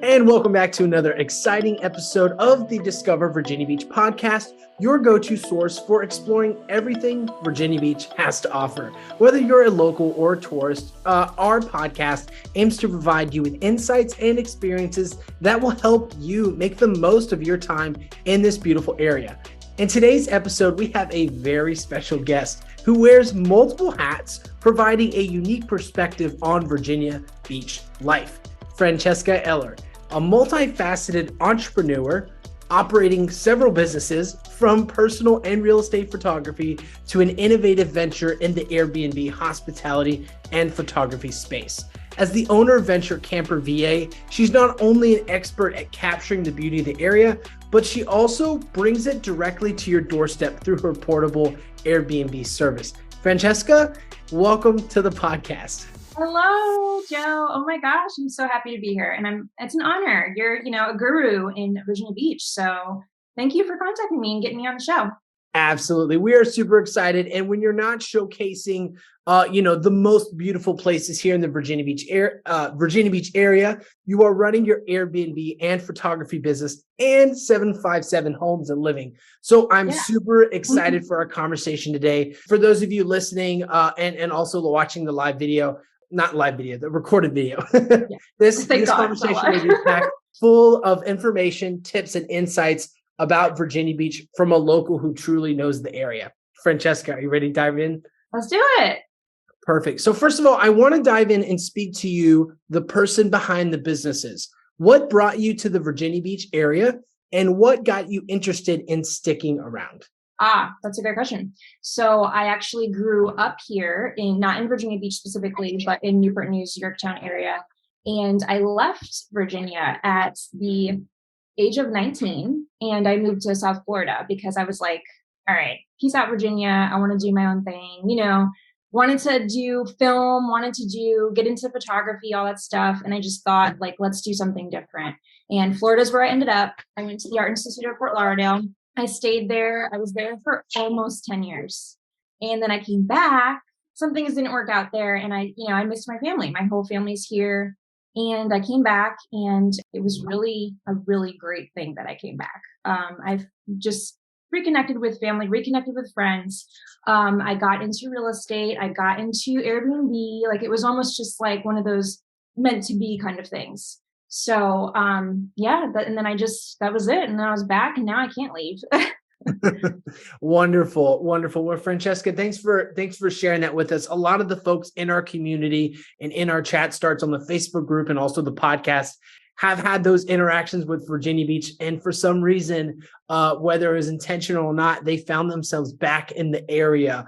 And welcome back to another exciting episode of the Discover Virginia Beach podcast, your go-to source for exploring everything Virginia Beach has to offer. Whether you're a local or a tourist, our podcast aims to provide you with insights and experiences that will help you make the most of your time in this beautiful area. In today's episode, we have a very special guest who wears multiple hats, providing a unique perspective on Virginia Beach life. Francesca Eller, a multifaceted entrepreneur operating several businesses, from personal and real estate photography to an innovative venture in the Airbnb hospitality and photography space. As the owner of Venture Camper VA, she's not only an expert at capturing the beauty of the area, but she also brings it directly to your doorstep through her portable Airbnb service. Francesca, welcome to the podcast. Hello, Joe. Oh my gosh, I'm so happy to be here. And it's an honor. You're, a guru in Virginia Beach. So thank you for contacting me and getting me on the show. Absolutely. We are super excited. And when you're not showcasing, the most beautiful places here in the Virginia Beach area, you are running your Airbnb and photography business and 757 Homes and Living. So I'm super excited for our conversation today. For those of you listening and also watching the live video, not live video, the recorded video. This conversation will be packed full of information, tips, and insights about Virginia Beach from a local who truly knows the area. Francesca, are you ready to dive in? Let's do it. Perfect. So first of all, I want to dive in and speak to you, the person behind the businesses. What brought you to the Virginia Beach area and what got you interested in sticking around? That's a great question. So I actually grew up here not in Virginia Beach specifically, but in Newport News, Yorktown area. And I left Virginia at the age of 19 and I moved to South Florida because I was like, all right, peace out, Virginia. I want to do my own thing, wanted to do film, get into photography, all that stuff. And I just thought let's do something different. And Florida's where I ended up. I went to the Art Institute of Fort Lauderdale. I stayed there. I was there for almost 10 years. And then I came back. Some things didn't work out there. And I missed my family. My whole family's here. And I came back and it was really a really great thing that I came back. I've just reconnected with family, reconnected with friends. I got into real estate. I got into Airbnb. It was almost just like one of those meant to be kind of things. So, and then that was it. And then I was back and now I can't leave. Wonderful. Well, Francesca, thanks for sharing that with us. A lot of the folks in our community and in our chat starts on the Facebook group and also the podcast have had those interactions with Virginia Beach. And for some reason, whether it was intentional or not, they found themselves back in the area.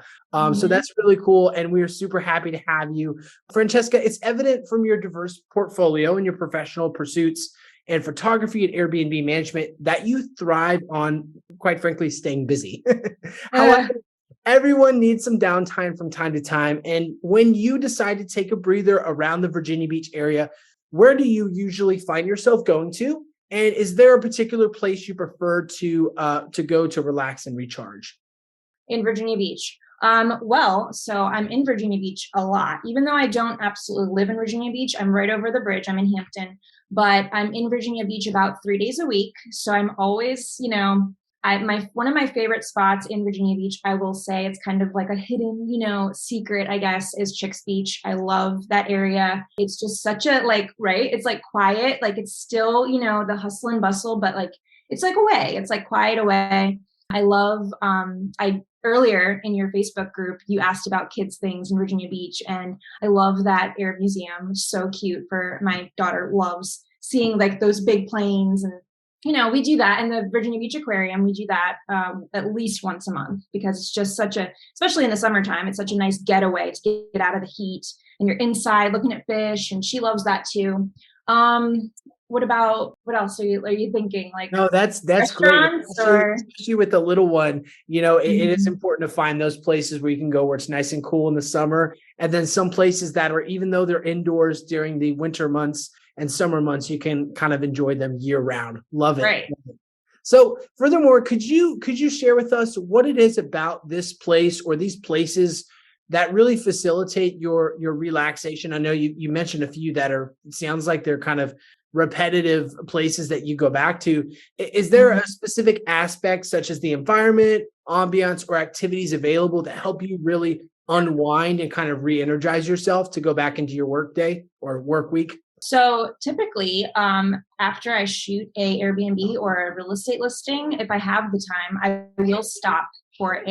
So that's really cool. And we are super happy to have you. Francesca, it's evident from your diverse portfolio and your professional pursuits and photography and Airbnb management that you thrive on, quite frankly, staying busy. However, everyone needs some downtime from time to time. And when you decide to take a breather around the Virginia Beach area, where do you usually find yourself going to? And is there a particular place you prefer to go to relax and recharge? In Virginia Beach. So I'm in Virginia Beach a lot, even though I don't absolutely live in Virginia Beach. I'm right over the bridge. I'm in Hampton, but I'm in Virginia Beach about 3 days a week. So I'm always, one of my favorite spots in Virginia Beach, I will say it's kind of like a hidden, secret, I guess, is Chicks Beach. I love that area. It's just such a right. It's quiet, it's still, the hustle and bustle, but it's away. It's quiet away. I love, earlier in your Facebook group, you asked about kids things in Virginia Beach. And I love that air museum. So cute. My daughter loves seeing those big planes. And, we do that in the Virginia Beach Aquarium. We do that at least once a month because it's just especially in the summertime, it's such a nice getaway to get out of the heat and you're inside looking at fish. And she loves that too. What else are you thinking? No, that's great. Especially with the little one, it is important to find those places where you can go where it's nice and cool in the summer. And then some places that are, even though they're indoors during the winter months and summer months, you can kind of enjoy them year round. Love it. Right. So furthermore, could you share with us what it is about this place or these places that really facilitate your relaxation? I know you mentioned a few that sounds like they're kind of repetitive places that you go back to. Is there a specific aspect such as the environment, ambiance, or activities available that help you really unwind and kind of re-energize yourself to go back into your work day or work week? So typically, after I shoot a Airbnb or a real estate listing, if I have the time, I will stop for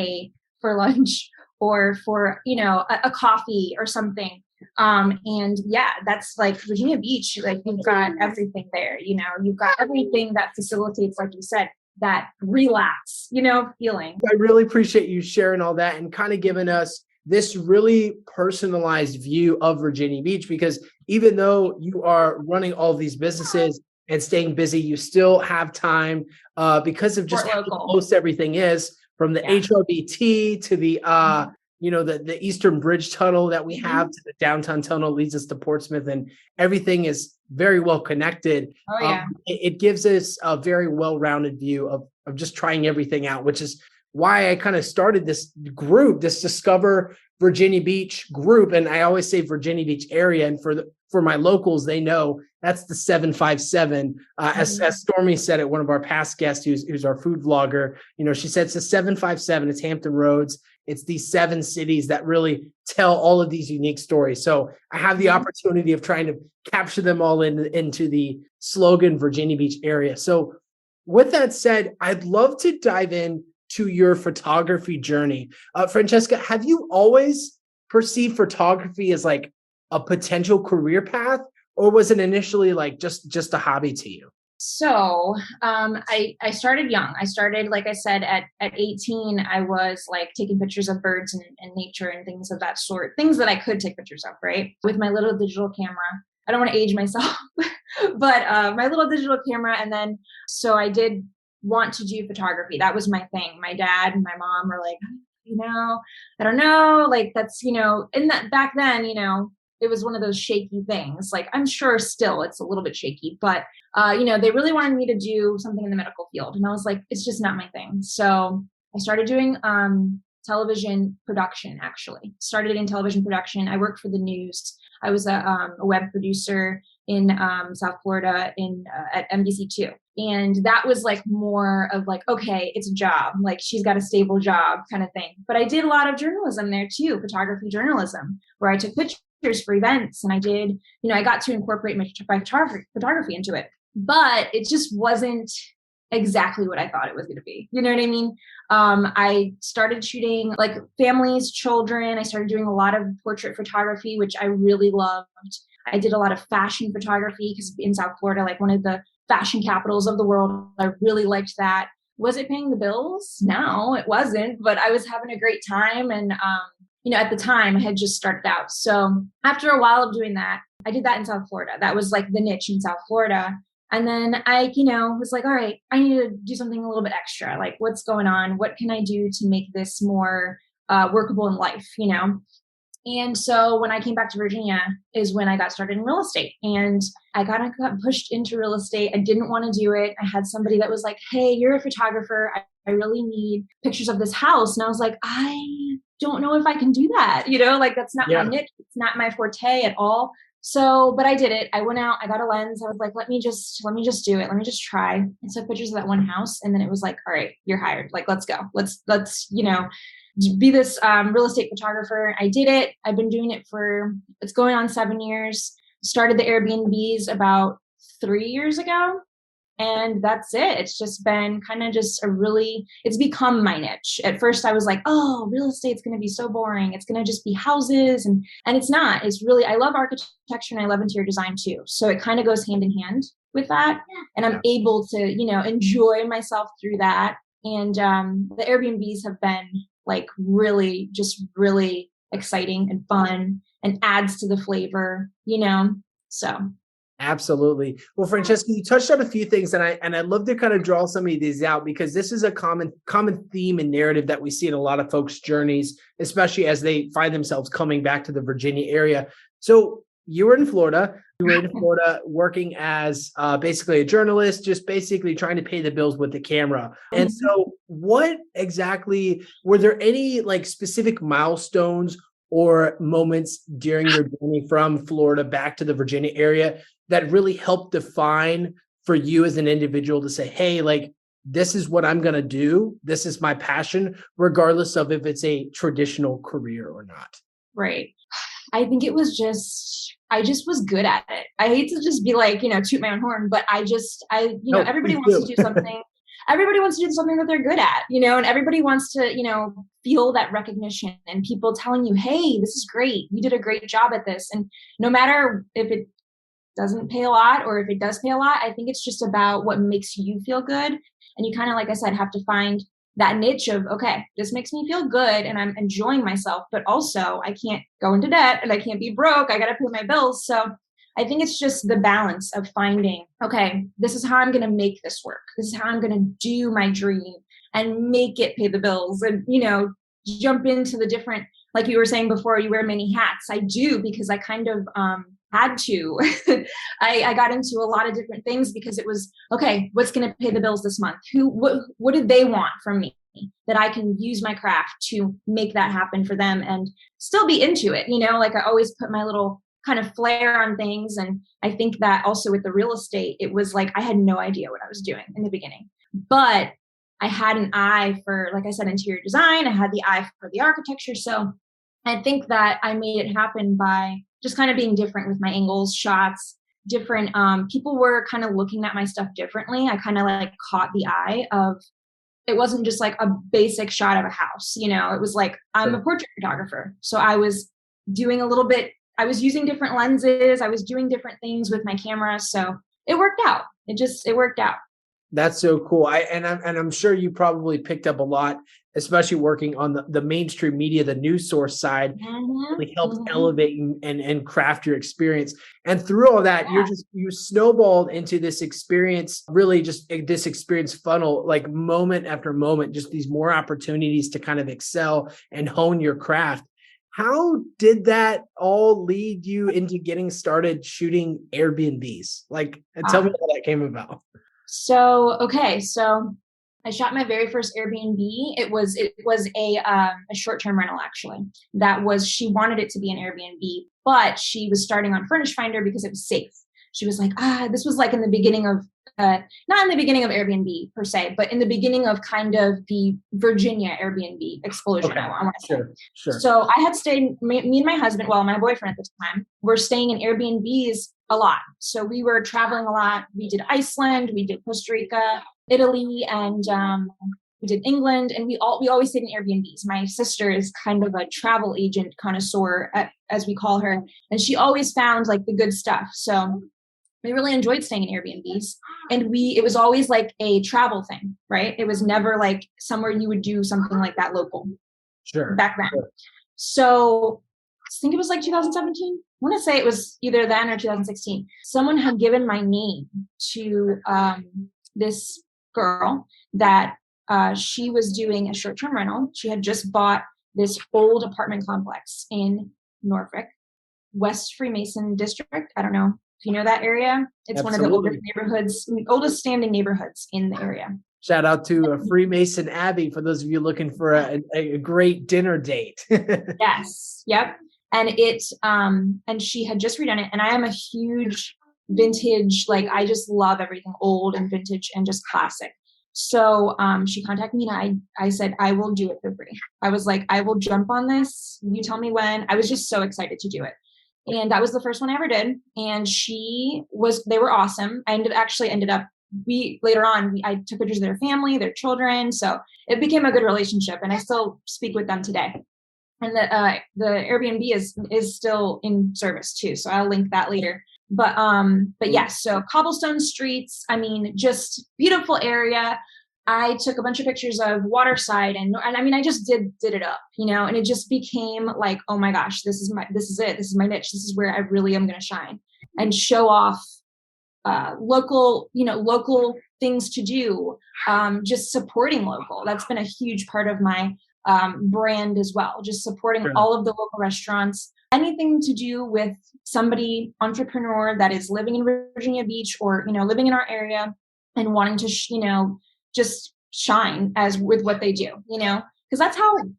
lunch or for a coffee or something. And yeah, that's like Virginia Beach. Like you've got everything there. You've got everything that facilitates, like you said, that relax, feeling. I really appreciate you sharing all that and kind of giving us this really personalized view of Virginia Beach, because even though you are running all these businesses and staying busy, you still have time because of just how close everything is, from the HRBT to the Eastern Bridge Tunnel that we have to the downtown tunnel leads us to Portsmouth, and everything is very well connected. Oh, yeah. It gives us a very well-rounded view of just trying everything out, which is why I kind of started this group, this Discover Virginia Beach group. And I always say Virginia Beach area. And for my locals, they know that's the 757. As Stormy said at one of our past guests, who's our food vlogger, she said it's the 757. It's Hampton Roads. It's these 7 cities that really tell all of these unique stories. So I have the opportunity of trying to capture them all into the slogan Virginia Beach area. So with that said, I'd love to dive in to your photography journey. Francesca, have you always perceived photography as like a potential career path, or was it initially like just a hobby to you? So I started young. I started, like I said, at 18, I was like taking pictures of birds and nature and things of that sort, things that I could take pictures of, right? With my little digital camera. I don't want to age myself, but my little digital camera. And then, so I did want to do photography. That was my thing. My dad and my mom were like, I don't know, like that's, in that back then, it was one of those shaky things. Like I'm sure still it's a little bit shaky, but they really wanted me to do something in the medical field. And I was like, it's just not my thing. So I started doing television production, actually. Started in television production. I worked for the news. I was a web producer in South Florida at NBC2. And that was like more of like, okay, it's a job. Like she's got a stable job kind of thing. But I did a lot of journalism there too, photography journalism, where I took pictures for events. And I did, I got to incorporate my photography into it. But it just wasn't exactly what I thought it was going to be. You know what I mean? I started shooting like families, children. I started doing a lot of portrait photography, which I really loved. I did a lot of fashion photography because in South Florida, like one of the fashion capitals of the world, I really liked that. Was it paying the bills? No, it wasn't, but I was having a great time. And, at the time I had just started out. So after a while of doing that, I did that in South Florida. That was like the niche in South Florida. And then I, was like, all right, I need to do something a little bit extra. Like, what's going on? What can I do to make this more workable in life, And so when I came back to Virginia is when I got started in real estate. And I got pushed into real estate. I didn't want to do it. I had somebody that was like, hey, you're a photographer. I really need pictures of this house. And I was like, I don't know if I can do that. Like that's not my niche. It's not my forte at all. So, but I did it. I went out, I got a lens. I was like, let me just do it. Let me just try. And took pictures of that one house. And then it was like, all right, you're hired. Like, let's go. Let's, be this real estate photographer. I did it. I've been doing it it's going on 7 years. Started the Airbnbs about 3 years ago. And that's it. It's just been kind of just it's become my niche. At first I was like, oh, real estate's going to be so boring. It's going to just be houses. And it's not. It's really, I love architecture and I love interior design too. So it kind of goes hand in hand with that. And I'm able to, enjoy myself through that. And the Airbnbs have been like really exciting and fun and adds to the flavor, so. Absolutely. Well, Francesca, you touched on a few things, and I'd love to kind of draw some of these out because this is a common theme and narrative that we see in a lot of folks' journeys, especially as they find themselves coming back to the Virginia area. So you were in Florida. You were in Florida working as basically a journalist, just basically trying to pay the bills with the camera. And so what exactly, were there any like specific milestones or moments during your journey from Florida back to the Virginia area that really helped define for you as an individual to say, hey, like, this is what I'm going to do. This is my passion, regardless of if it's a traditional career or not? Right. I think it was I just was good at it. I hate to just be like, toot my own horn, but No, everybody please wants do. to do something. Everybody wants to do something that they're good at, and everybody wants to, feel that recognition and people telling you, hey, this is great. You did a great job at this. And no matter if it doesn't pay a lot or if it does pay a lot, I think it's just about what makes you feel good. And you kind of, like I said, have to find that niche of, okay, this makes me feel good and I'm enjoying myself, but also I can't go into debt and I can't be broke. I got to pay my bills. So I think it's just the balance of finding, okay, this is how I'm going to make this work. This is how I'm going to do my dream and make it pay the bills and, jump into the different, like you were saying before, you wear many hats. I do, because I kind of had to. I got into a lot of different things because it was, okay, what's going to pay the bills this month? What did they want from me that I can use my craft to make that happen for them and still be into it? Like I always put my little kind of flair on things. And I think that also with the real estate, it was like, I had no idea what I was doing in the beginning, but I had an eye for, like I said, interior design. I had the eye for the architecture. So I think that I made it happen by just kind of being different with my angles, shots, different. People were kind of looking at my stuff differently. I kind of like caught the eye of, it wasn't just like a basic shot of a house. It was like, I'm a portrait photographer. So I was doing a little bit, I was using different lenses. I was doing different things with my camera. So it worked out. It worked out. That's so cool. I'm sure you probably picked up a lot, especially working on the mainstream media, the news source side, really helped elevate and craft your experience. And through all that, you snowballed into this experience, really just this experience funnel, like moment after moment, just these more opportunities to kind of excel and hone your craft. How did that all lead you into getting started shooting Airbnbs? Like, tell me how that came about. So I shot my very first Airbnb. It was a short-term rental, actually. She wanted it to be an Airbnb, but she was starting on Furnish Finder because it was safe. She was like, this was like in the beginning of, not in the beginning of Airbnb per se, but in the beginning of kind of the Virginia Airbnb explosion. Okay. I want to say. Sure. So I had stayed, me and my husband, well, my boyfriend at the time, were staying in Airbnbs a lot. So we were traveling a lot. We did Iceland, we did Costa Rica, Italy, and we did England, and we always stayed in Airbnbs. My sister is kind of a travel agent connoisseur, as we call her, and she always found like the good stuff. So we really enjoyed staying in Airbnbs, and it was always like a travel thing, right? It was never like somewhere you would do something like that local. Sure. Back then. Sure. So I think it was like 2017. I want to say it was either then or 2016. Someone had given my name to this girl that she was doing a short-term rental. She had just bought this old apartment complex in Norfolk, West Freemason District. I don't know if you know that area. It's Absolutely. One of the oldest standing neighborhoods in the area. Shout out to Freemason Abbey for those of you looking for a great dinner date. Yes. Yep. And and she had just redone it. And I am a huge vintage, like I just love everything old and vintage and just classic. So she contacted me and I said, I will do it for free. I was like, I will jump on this. You tell me when. I was just so excited to do it. And that was the first one I ever did. And they were awesome. I ended up, later on, I took pictures of their family, their children. So it became a good relationship, and I still speak with them today. And the Airbnb is still in service too. So I'll link that later. But yes, so cobblestone streets, I mean, just beautiful area. I took a bunch of pictures of waterside and I mean, I just did it up, and it just became like, oh my gosh, this is it. This is my niche. This is where I really am going to shine and show off local things to do, just supporting local. That's been a huge part of my brand as well, just supporting all of the local restaurants, anything to do with somebody entrepreneur that is living in Virginia Beach or, living in our area and wanting to, just shine with what they do, because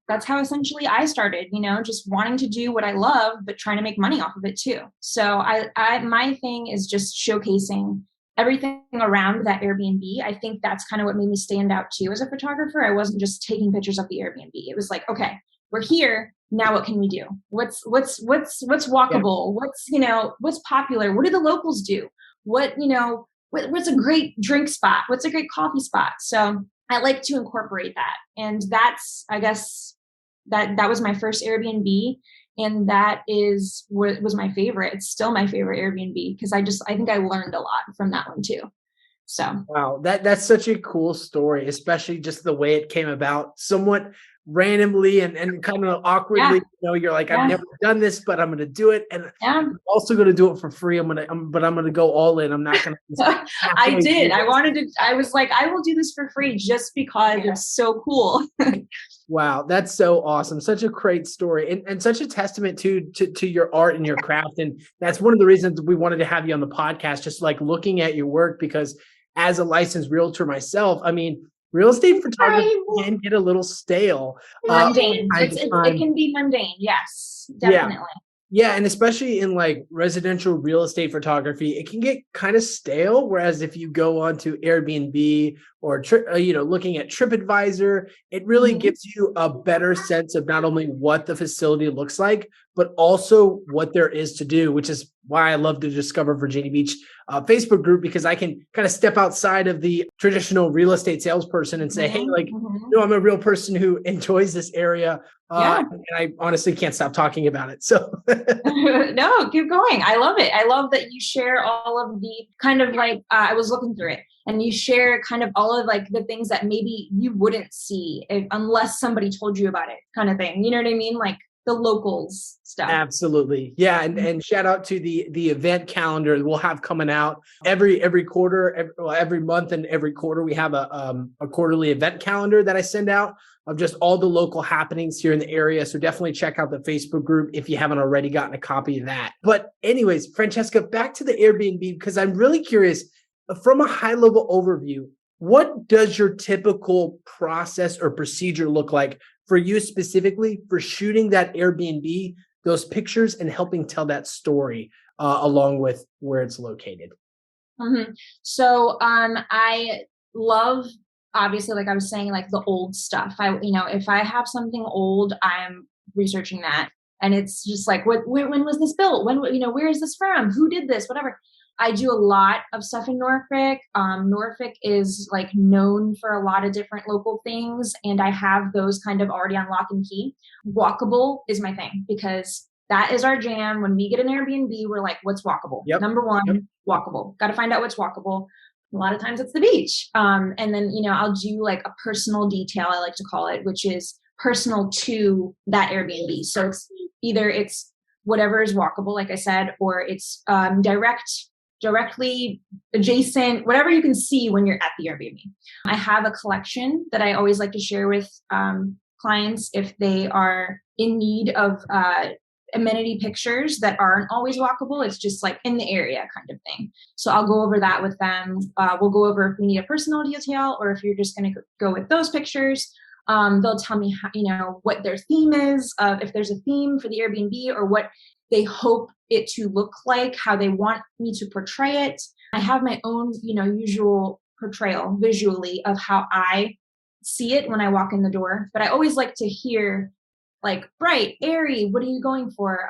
that's how essentially I started, just wanting to do what I love, but trying to make money off of it too. So my thing is just showcasing everything around that Airbnb. I think that's kind of what made me stand out too as a photographer. I wasn't just taking pictures of the Airbnb. It was like, okay, we're here. Now what can we do? What's Yeah. walkable? What's popular? What do the locals do? What's a great drink spot? What's a great coffee spot? So I like to incorporate that. And that's, I guess, that was my first Airbnb. And that is what was my favorite. It's still my favorite Airbnb because I think I learned a lot from that one too. So Wow, that's such a cool story, especially just the way it came about, somewhat randomly and kind of awkwardly. yeah, You're like, I've yeah, never done this, but I'm going to do it, and yeah. I'm also going to do it for free. But I'm going to go all in. I'm not going to I halfway do did. it. I was like, I will do this for free just because it's so cool. Wow, that's so awesome. Such a great story and such a testament to your art and your craft. And that's one of the reasons we wanted to have you on the podcast, just like looking at your work, because as a licensed realtor myself, I mean, real estate photography can get a little stale Mundane. from time to It time. can be mundane. Yes, Yeah. definitely. Yeah, and especially in like residential real estate photography, it can get kind of stale. Whereas if you go onto Airbnb or looking at TripAdvisor, it really Mhm. gives you a better sense of not only what the facility looks like, but also what there is to do. Which is why I love to Discover Virginia Beach Facebook group, because I can kind of step outside of the traditional real estate salesperson and say, hey, Mhm. like, Mhm. no, I'm a real person who enjoys this area. Yeah. And I honestly can't stop talking about it. So No, keep going. I love it. I love that you share all of the kind of like, I was looking through it and you share kind of all of like the things that maybe you wouldn't see unless somebody told you about it, kind of thing. You know what I mean? Like the locals stuff. absolutely. Yeah. And shout out to the event calendar we'll have coming out every quarter, every month and every quarter. We have a quarterly event calendar that I send out of just all the local happenings here in the area. So definitely check out the Facebook group if you haven't already gotten a copy of that. But anyways, Francesca, back to the Airbnb, because I'm really curious from a high level overview, what does your typical process or procedure look like for you specifically for shooting that Airbnb, those pictures, and helping tell that story along with where it's located? Mhm. So I love, obviously, like I was saying, like the old stuff. If I have something old, I'm researching that, and it's just like, when was this built? Where is this from? Who did this? Whatever. I do a lot of stuff in Norfolk. Norfolk is like known for a lot of different local things, and I have those kind of already on lock and key. Walkable is my thing because that is our jam. When we get an Airbnb, we're like, what's walkable? Yep. Number one, Yep. walkable. Got to find out what's walkable. A lot of times it's the beach. And then, I'll do like a personal detail, I like to call it, which is personal to that Airbnb. So it's whatever is walkable, like I said, or it's directly adjacent, whatever you can see when you're at the Airbnb. I have a collection that I always like to share with clients if they are in need of amenity pictures that aren't always walkable. It's just like in the area kind of thing. So I'll go over that with them. We'll go over if we need a personal detail or if you're just going to go with those pictures. They'll tell me how, what their theme is, if there's a theme for the Airbnb or what they hope it to look like, how they want me to portray it. I have my own, usual portrayal visually of how I see it when I walk in the door. But I always like to hear like bright, airy, what are you going for?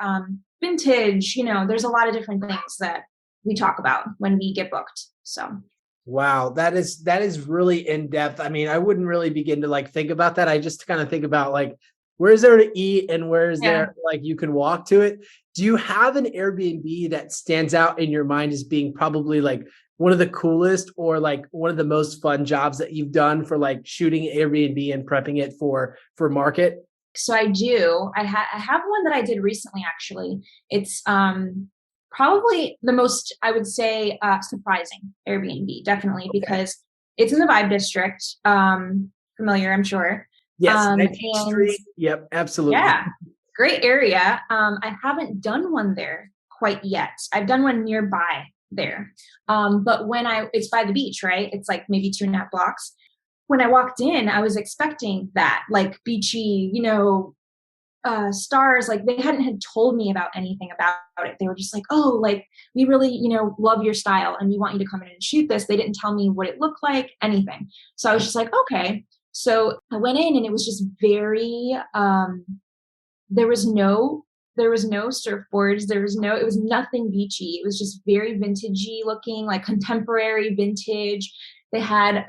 Vintage, there's a lot of different things that we talk about when we get booked. So Wow, that is really in depth. I mean, I wouldn't really begin to like think about that. I just kind of think about like where's there to eat and where's yeah. there like you can walk to it. Do you have an Airbnb that stands out in your mind as being probably like one of the coolest or like one of the most fun jobs that you've done for like shooting Airbnb and prepping it for market? So I do. I have one that I did recently, actually. It's probably the most, I would say, surprising Airbnb, definitely, Okay. because it's in the Vibe District. Familiar, I'm sure. Yes, And 19th Street. Yep, absolutely. yeah, great area. I haven't done one there quite yet. I've done one nearby there. But it's by the beach, right? It's like maybe 2.5 blocks. when I walked in, I was expecting that, like beachy, stars. Like they hadn't had told me about anything about it. They were just like, oh, like we really, love your style and we want you to come in and shoot this. They didn't tell me what it looked like, anything. So I was just like, okay. So I went in and it was just very, there was no surfboards. It was nothing beachy. It was just very vintagey looking, like contemporary vintage. They had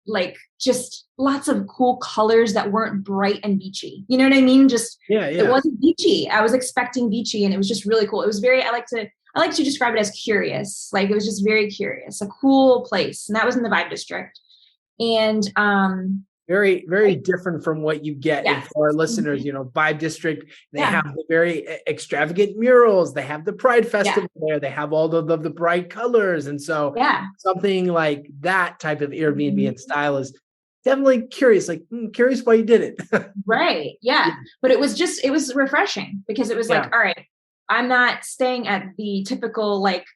like just lots of cool colors that weren't bright and beachy. You know what I mean? Just It wasn't beachy. I was expecting beachy, and it was just really cool. It was very. I like to describe it as curious. Like it was just very curious, a cool place, and that was in the Vibe District. And very, very different from what you get for our listeners. Vibe District, they have the very extravagant murals. They have the Pride Festival there. They have all the bright colors. And so something like that type of Airbnb and style is definitely curious, like curious why you did it. Right. Yeah. But it was refreshing because it was like, all right, I'm not staying at the typical like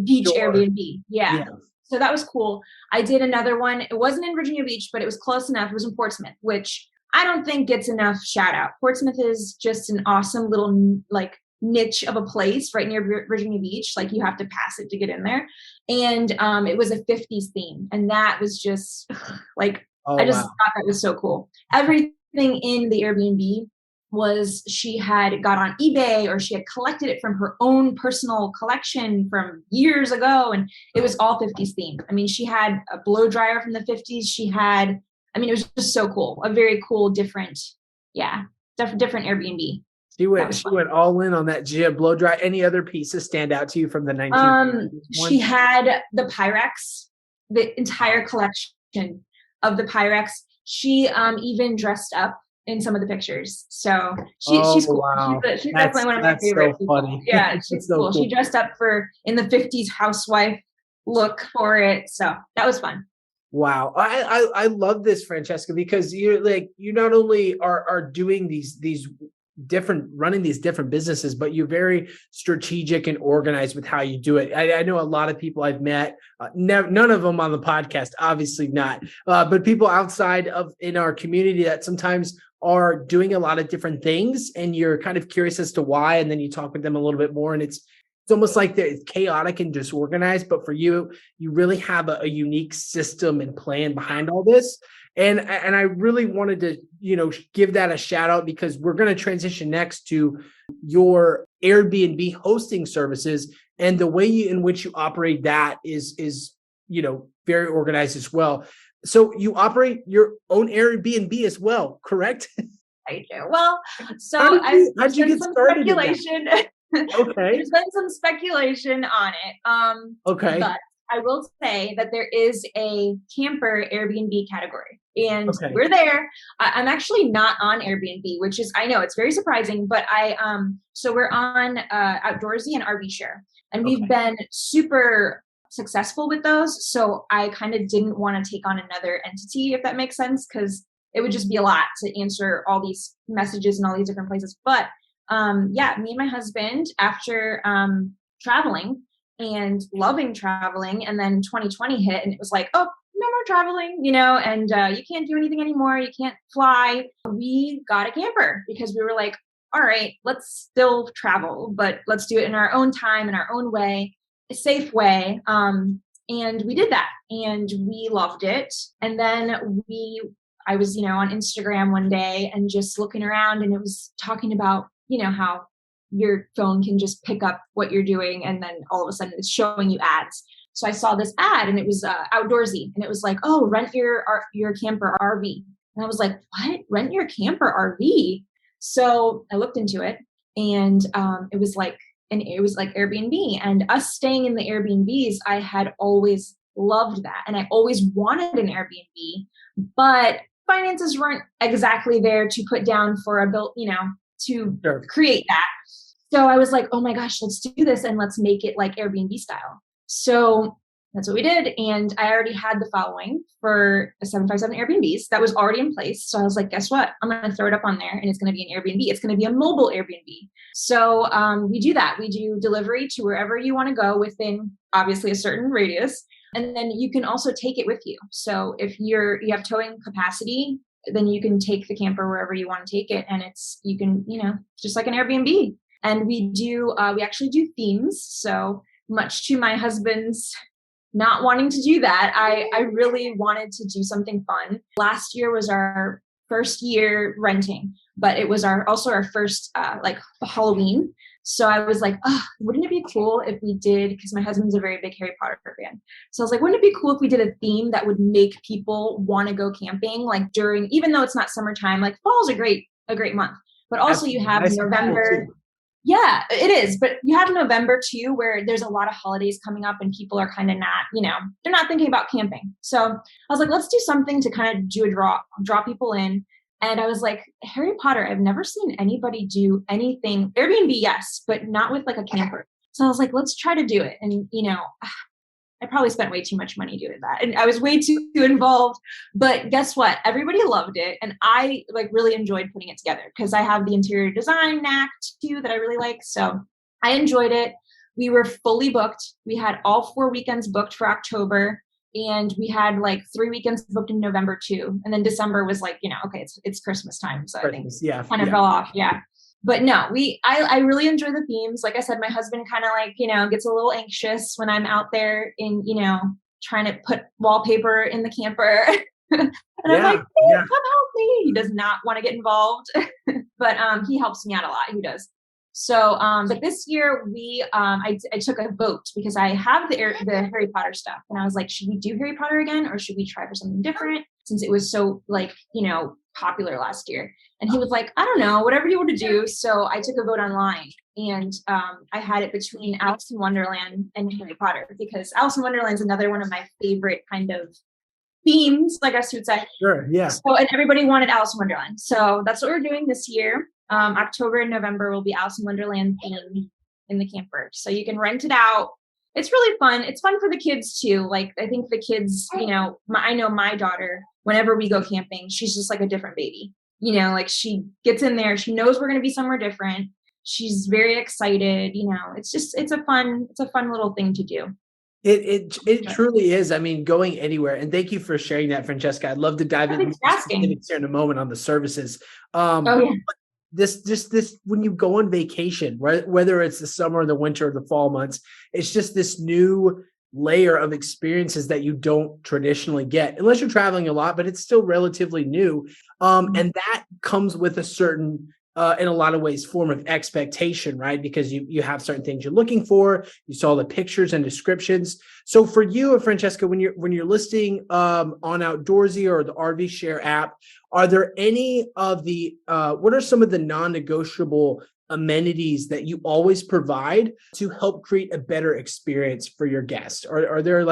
beach Airbnb. Yeah. So that was cool. I did another one. It wasn't in Virginia Beach, but it was close enough. It was in Portsmouth, which I don't think gets enough shout out. Portsmouth is just an awesome little like niche of a place right near Virginia Beach. Like you have to pass it to get in there. And it was a 50s theme. And that was just like, I just thought that was so cool. Everything in the Airbnb was she had got on eBay or she had collected it from her own personal collection from years ago. And it was all 50s themed. I mean, she had a blow dryer from the 50s. It was just so cool. A very cool, different Airbnb. She went all in on that. Did you have blow dry? Any other pieces stand out to you from the 1950s? She had the Pyrex, the entire collection of the Pyrex. She even dressed up in some of the pictures. So she's cool. Wow. She's definitely one of my favorite people. Funny. Yeah, she's so cool. She dressed up in the 50s housewife look for it. So that was fun. Wow. I love this, Francesca, because you not only are doing running these different businesses, but you're very strategic and organized with how you do it. I know a lot of people I've met, none of them on the podcast, obviously not, but people outside of in our community that sometimes are doing a lot of different things, and you're kind of curious as to why, and then you talk with them a little bit more, and it's almost like they're chaotic and disorganized. But for you really have a unique system and plan behind all this. And I really wanted to, give that a shout out, because we're going to transition next to your Airbnb hosting services, and the way in which you operate that is very organized as well. So you operate your own Airbnb as well, correct? I do. Well, so how'd you get started? Speculation. Okay. There's been some speculation on it. Okay. But I will say that there is a camper Airbnb category, and we're there. I'm actually not on Airbnb, which is, I know it's very surprising, but so we're on Outdoorsy and RV Share, and we've been super successful with those. So I kind of didn't want to take on another entity, if that makes sense, because it would just be a lot to answer all these messages in all these different places. But me and my husband, after traveling and loving traveling, and then 2020 hit, and it was like, oh, no more traveling, and you can't do anything anymore. You can't fly. We got a camper because we were like, all right, let's still travel, but let's do it in our own time, in our own way, a safe way. And we did that, and we loved it. And then I was, on Instagram one day and just looking around, and it was talking about, how your phone can just pick up what you're doing, and then all of a sudden it's showing you ads. So I saw this ad, and it was Outdoorsy, and it was like, oh, rent your camper RV. And I was like, what? Rent your camper RV? So I looked into it, and it was like Airbnb, and us staying in the Airbnbs, I had always loved that, and I always wanted an Airbnb, but finances weren't exactly there to put down for a built, to create that. So I was like, oh my gosh, let's do this, and let's make it like Airbnb style. So that's what we did. And I already had the following for a 757 Airbnbs that was already in place. So I was like, guess what? I'm going to throw it up on there, and it's going to be an Airbnb. It's going to be a mobile Airbnb. So we do that. We do delivery to wherever you want to go within obviously a certain radius. And then you can also take it with you. So if you have towing capacity, then you can take the camper wherever you want to take it. And you can, just like an Airbnb. And we actually do themes. So much to my husband's not wanting to do that, I really wanted to do something fun. Last year was our first year renting, but it was also our first like Halloween. So I was like, oh, wouldn't it be cool if we did, because my husband's a very big Harry Potter fan. So I was like, wouldn't it be cool if we did a theme that would make people want to go camping, like even though it's not summertime, like fall's a great month, but also you have nice. November. Yeah, it is. But you have November too, where there's a lot of holidays coming up and people are kind of not, they're not thinking about camping. So I was like, let's do something to kind of do a draw people in. And I was like, Harry Potter, I've never seen anybody do anything. Airbnb, yes, but not with like a camper. So I was like, let's try to do it. And, I probably spent way too much money doing that. And I was way too involved. But guess what? Everybody loved it. And I really enjoyed putting it together because I have the interior design knack too that I really like. So I enjoyed it. We were fully booked. We had all 4 weekends booked for October. And we had 3 weekends booked in November too. And then December was okay, it's Christmas time. So Christmas, I think kind of fell off. Yeah. But no, I really enjoy the themes. Like I said, my husband kind of gets a little anxious when I'm out there in, trying to put wallpaper in the camper. And I'm like, hey, come help me. He does not want to get involved, but he helps me out a lot. He does. So, but this year I took a vote because I have the Harry Potter stuff, and I was like, should we do Harry Potter again, or should we try for something different since it was so popular last year? And he was like, I don't know, whatever you want to do. So I took a vote online, and I had it between Alice in Wonderland and Harry Potter because Alice in Wonderland is another one of my favorite kind of themes, I guess you would say. Sure, yeah. So, and everybody wanted Alice in Wonderland. So that's what we're doing this year. October and November will be Alice in Wonderland theme in the camper. So you can rent it out. It's really fun. It's fun for the kids too. I think the kids, I know my daughter, whenever we go camping, she's just like a different baby. She gets in there, she knows we're going to be somewhere different. She's very excited. It's a fun little thing to do. It truly is. I mean, going anywhere. And thank you for sharing that, Francesca. I'd love to dive into specifics here in a moment on the services. This when you go on vacation, whether it's the summer, the winter, or the fall months, it's just this new layer of experiences that you don't traditionally get unless you're traveling a lot, but it's still relatively new. And that comes with a certain in a lot of ways form of expectation, right? Because you have certain things you're looking for. You saw the pictures and descriptions. So for you, Francesca, when you're listing on Outdoorsy or the RV Share app, are there any of the what are some of the non-negotiable amenities that you always provide to help create a better experience for your guests? Or are there a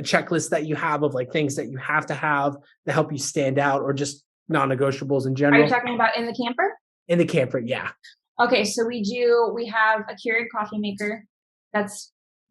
checklist that you have of things that you have to help you stand out, or just non-negotiables in general? Are you talking about in the camper? In the camper, yeah. Okay, so we have a Keurig coffee maker.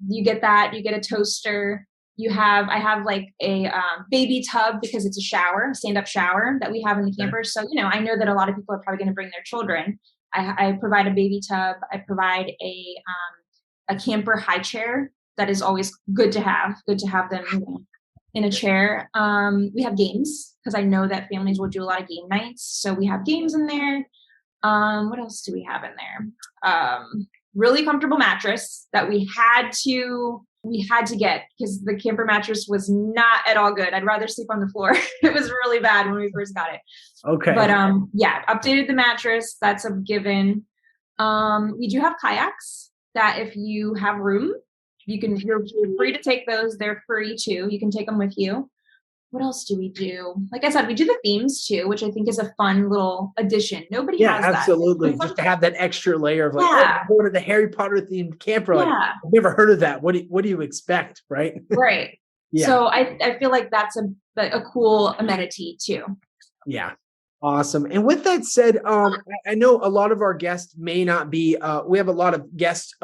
You get a toaster. I have a baby tub because it's a stand-up shower that we have in the camper. So, I know that a lot of people are probably going to bring their children. I provide a baby tub. I provide a camper high chair that is always good to have them in a chair. We have games because I know that families will do a lot of game nights. So we have games in there. What else do we have in there? Really comfortable mattress that we had to get because the camper mattress was not at all good. I'd rather sleep on the floor. It was really bad when we first got it. Okay. But updated the mattress. That's a given. We do have kayaks that if you have room, you're free to take those. They're free too. You can take them with you. What else do we do? Like I said, we do the themes too, which I think is a fun little addition. Nobody has that. Yeah, absolutely. Just to have that extra layer of go to the Harry Potter themed camper. I've never heard of that. What do you expect? Right. Right. Yeah. So I feel like that's a cool amenity too. Yeah. Awesome. And with that said, I know a lot of our guests may not be, we have a lot of guests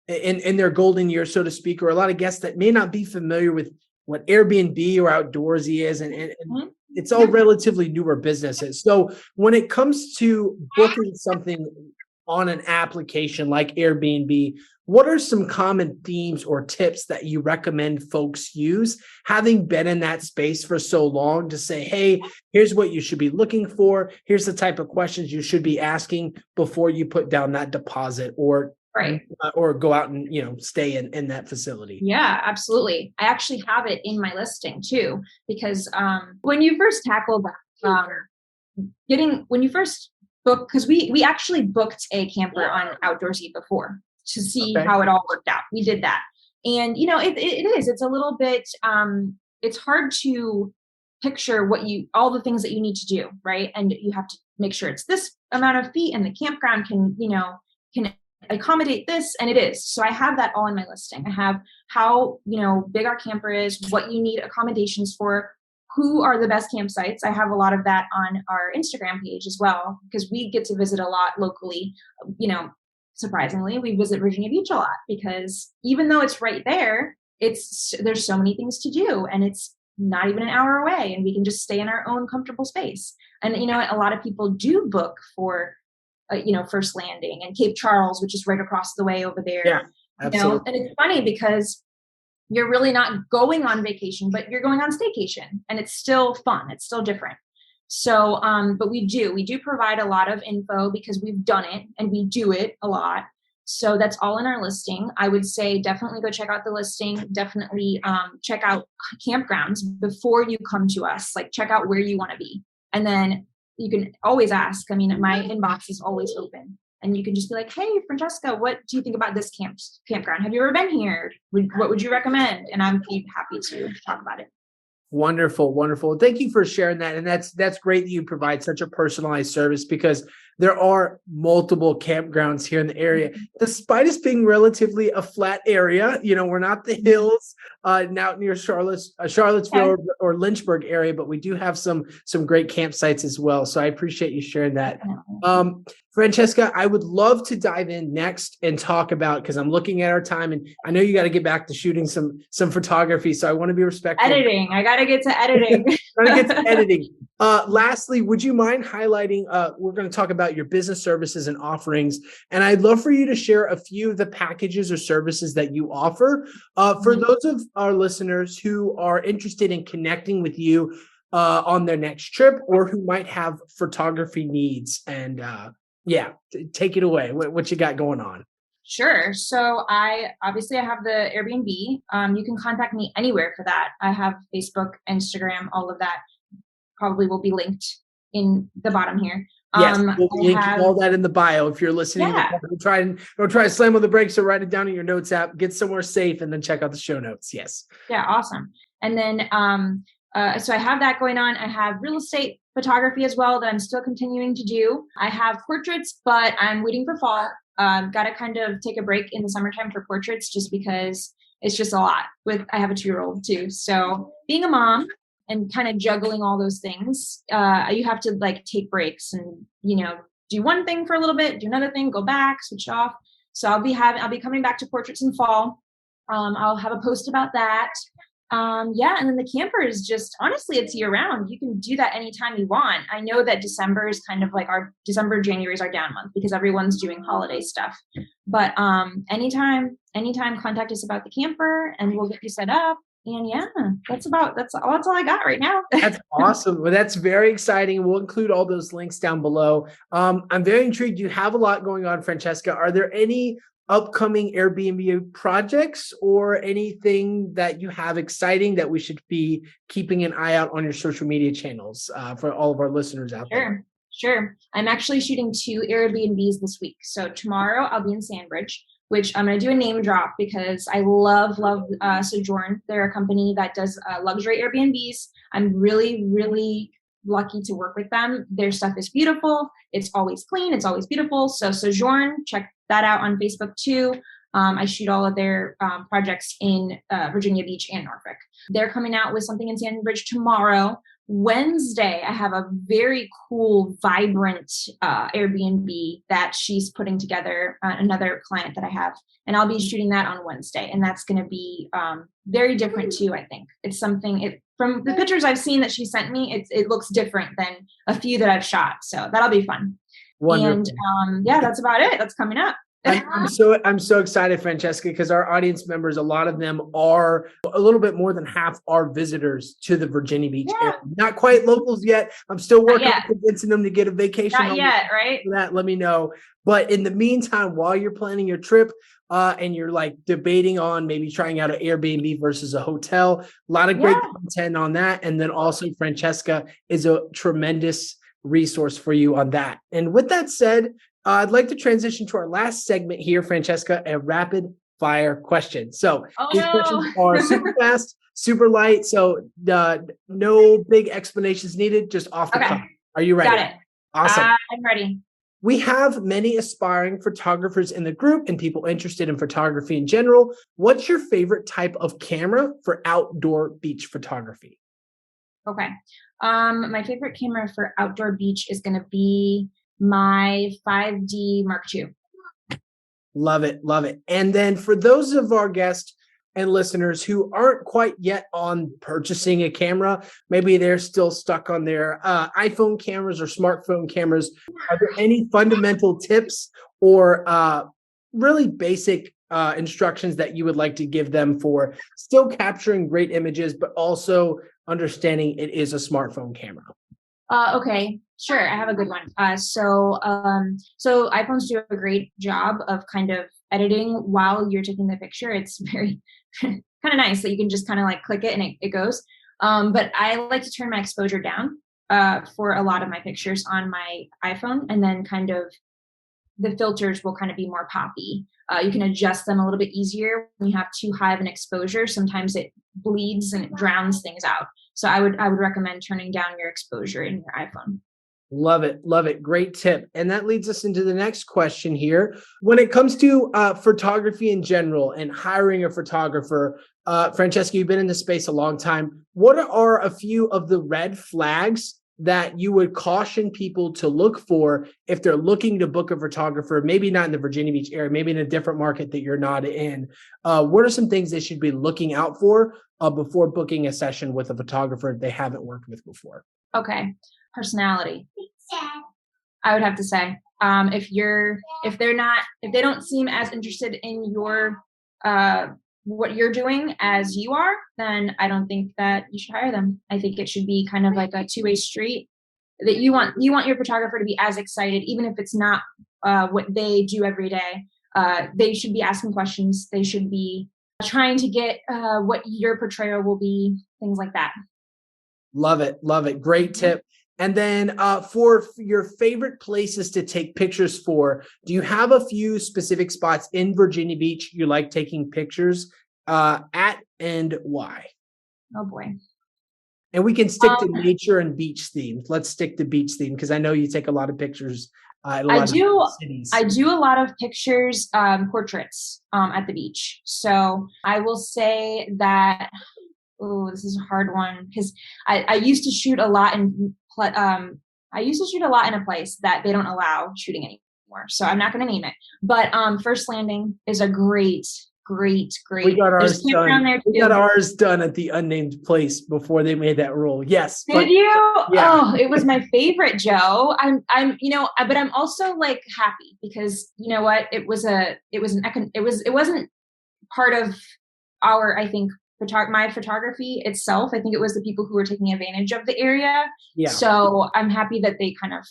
in their golden years, so to speak, or a lot of guests that may not be familiar with what Airbnb or Outdoorsy is, and it's all relatively newer businesses. So when it comes to booking something on an application like Airbnb, what are some common themes or tips that you recommend folks use, having been in that space for so long, to say, hey, here's what you should be looking for. Here's the type of questions you should be asking before you put down that deposit or go out and, stay in that facility. Yeah, absolutely. I actually have it in my listing too, because when you first tackle that, when you first book, because we actually booked a camper on Outdoorsy before to see how it all worked out. We did that. And, it's a little bit, it's hard to picture all the things that you need to do, right? And you have to make sure it's this amount of feet and the campground can accommodate this, and it is. So I have that all in my listing. I have how, big our camper is, what you need accommodations for, who are the best campsites. I have a lot of that on our Instagram page as well, because we get to visit a lot locally. Surprisingly, we visit Virginia Beach a lot, because even though it's right there, there's so many things to do, and it's not even an hour away, and we can just stay in our own comfortable space. And a lot of people do book for First Landing and Cape Charles, which is right across the way over there. Yeah, absolutely. And it's funny because you're really not going on vacation, but you're going on staycation, and it's still fun. It's still different. So, but we do provide a lot of info because we've done it and we do it a lot. So that's all in our listing. I would say definitely go check out the listing. Definitely check out campgrounds before you come to us. Like, check out where you want to be. And then you can always ask. I mean, my inbox is always open. And you can just be like, hey, Francesca, what do you think about this campground? Have you ever been here? What would you recommend? And I'm happy to talk about it. Wonderful, wonderful. Thank you for sharing that. And that's great that you provide such a personalized service, because there are multiple campgrounds here in the area, despite us being relatively a flat area. We're not the hills now near Charlottesville or Lynchburg area, but we do have some great campsites as well. So I appreciate you sharing that. Francesca, I would love to dive in next and talk about, because I'm looking at our time, and I know you got to get back to shooting some photography. So I want to be respectful. Editing. I got to get to editing. Lastly, would you mind highlighting, we're going to talk about your business services and offerings, and I'd love for you to share a few of the packages or services that you offer for those of our listeners who are interested in connecting with you on their next trip, or who might have photography needs. And take it away. What you got going on? Sure. So I have the Airbnb. You can contact me anywhere for that. I have Facebook, Instagram, all of that probably will be linked in the bottom here. Yes, we'll link all that in the bio. If you're listening, don't try to slam on the brakes or write it down in your notes app. Get somewhere safe and then check out the show notes. Yes. Yeah, awesome. And then so I have that going on. I have real estate photography as well that I'm still continuing to do. I have portraits, but I'm waiting for fall. Got to kind of take a break in the summertime for portraits, just because it's just a lot. I have a 2-year-old too. So being a mom and kind of juggling all those things, you have to take breaks and, do one thing for a little bit, do another thing, go back, switch off. So I'll be coming back to portraits in fall. I'll have a post about that. And then the camper is just, honestly, it's year round. You can do that anytime you want. I know that December is kind of like January is our down month because everyone's doing holiday stuff. But anytime, contact us about the camper and we'll get you set up. And that's all I got right now. That's awesome. Well, that's very exciting. We'll include all those links down below. I'm very intrigued. You have a lot going on, Francesca. Are there any upcoming Airbnb projects or anything that you have exciting that we should be keeping an eye out on your social media channels for all of our listeners out there? Sure. I'm actually shooting 2 Airbnbs this week. So tomorrow I'll be in Sandbridge, which I'm going to do a name drop because I love Sojourn. They're a company that does luxury Airbnbs. I'm really, really lucky to work with them. Their stuff is beautiful. It's always clean. It's always beautiful. So Sojourn, check that out on Facebook too. I shoot all of their projects in Virginia Beach and Norfolk. They're coming out with something in Sandbridge tomorrow. Wednesday, I have a very cool, vibrant Airbnb that she's putting together, another client that I have, and I'll be shooting that on Wednesday. And that's going to be very different too, I think. It's something, from the pictures I've seen that she sent me, it looks different than a few that I've shot. So that'll be fun. Wonderful. And that's about it. That's coming up. I'm so excited, Francesca, because our audience members, a lot of them are a little bit more than half are visitors to the Virginia Beach Yeah. area. Not quite locals yet. I'm still working yet. on convincing them to get a vacation. Not yet, right? For that, let me know. But in the meantime, while you're planning your trip, and you're like debating on maybe trying out an Airbnb versus a hotel, a lot of great content on that. And then also Francesca is a tremendous resource for you on that. And with that said, I'd like to transition to our last segment here, Francesca, a rapid fire question. So these questions are super fast, super light. So no big explanations needed, just off the cuff. Are you ready? Got it. Awesome. I'm ready. We have many aspiring photographers in the group and people interested in photography in general. What's your favorite type of camera for outdoor beach photography? Okay. My favorite camera for outdoor beach is going to be my 5D Mark II. Love it. Love it. And then for those of our guests and listeners who aren't quite yet on purchasing a camera, maybe they're still stuck on their iPhone cameras or smartphone cameras, are there any fundamental tips or really basic instructions that you would like to give them for still capturing great images, but also understanding it is a smartphone camera? Okay, sure. I have a good one. So iPhones do a great job of kind of editing while you're taking the picture. It's very kind of nice that you can just kind of like click it and it goes. But I like to turn my exposure down for a lot of my pictures on my iPhone, and then kind of the filters will kind of be more poppy. You can adjust them a little bit easier when you have too high of an exposure. Sometimes it bleeds and it drowns things out. So I would recommend turning down your exposure in your iPhone. Love it. Love it. Great tip. And that leads us into the next question here. When it comes to photography in general and hiring a photographer, Francesca, you've been in this space a long time. What are a few of the red flags that you would caution people to look for if they're looking to book a photographer, maybe not in the Virginia Beach area, maybe in a different market that you're not in? What are some things they should be looking out for before booking a session with a photographer they haven't worked with before? Okay. Personality. I would have to say, if they don't seem as interested in your what you're doing as you are, then I don't think that you should hire them. I think it should be kind of like a two-way street, that you want your photographer to be as excited, even if it's not what they do every day. They should be asking questions. They should be trying to get what your portrayal will be, things like that. Love it. Love it. Great tip. And then for your favorite places to take pictures for, do you have a few specific spots in Virginia Beach you like taking pictures at, and why? Oh boy. And we can stick to nature and beach themes. Let's stick to beach theme because I know you take a lot of pictures at a lot of cities. I do a lot of pictures, portraits at the beach. So I will say that, this is a hard one because I used to shoot a lot in a place that they don't allow shooting anymore. So I'm not going to name it. But First Landing is a great. We got ours done. We got ours done at the unnamed place before they made that rule. Yes. Did you? Yeah. Oh, it was my favorite, Joe. But I'm also like happy because you know what? It wasn't part of our, I think, my photography itself. I think it was the people who were taking advantage of the area. Yeah. So I'm happy that they kind of,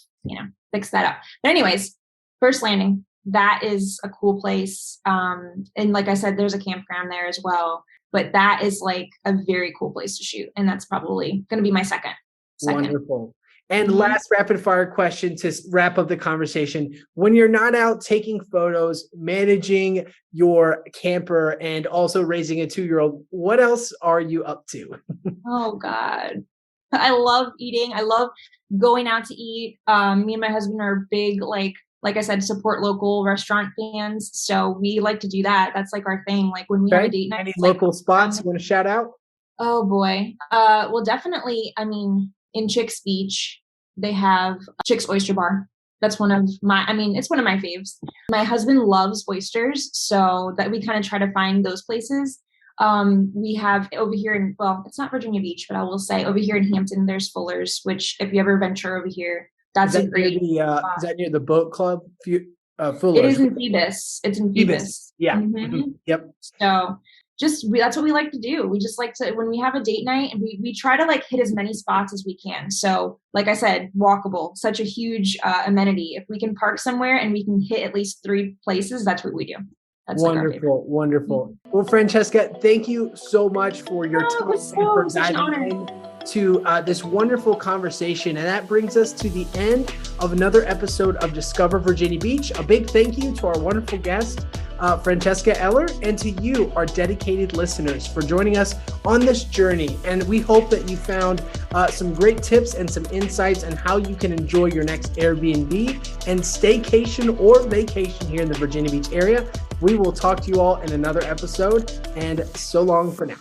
fixed that up. But anyways, First Landing, that is a cool place. And like I said, there's a campground there as well. But that is like a very cool place to shoot. And that's probably going to be my second. Wonderful. And last rapid fire question to wrap up the conversation. When you're not out taking photos, managing your camper, and also raising a 2-year-old, what else are you up to? Oh, God. I love eating. I love going out to eat. Me and my husband are big, like I said, support local restaurant fans. So we like to do that. That's like our thing. Like when we have a date night. Any local spots you want to shout out? Oh, boy. Well, definitely. In Chick's Beach, they have Chick's Oyster Bar. That's it's one of my faves. My husband loves oysters, so that we kind of try to find those places. We have over here it's not Virginia Beach, but I will say over here in Hampton, there's Fuller's, which if you ever venture over here, that's a great. Is that near the boat club? Fuller. It is in Phoebus. It's in Phoebus. Yeah. Mhm. Yep. So that's what we like to do. We just like to, when we have a date night, and we try to like hit as many spots as we can. So like I said, walkable, such a huge amenity. If we can park somewhere and we can hit at least 3 places, that's what we do. That's Wonderful, like wonderful. Well, Francesca, thank you so much for your Oh, time it was and for such an diving honor. into this wonderful conversation. And that brings us to the end of another episode of Discover Virginia Beach. A big thank you to our wonderful guest, Francesca Eller, and to you, our dedicated listeners, for joining us on this journey. And we hope that you found some great tips and some insights on how you can enjoy your next Airbnb and staycation or vacation here in the Virginia Beach area. We will talk to you all in another episode, and so long for now.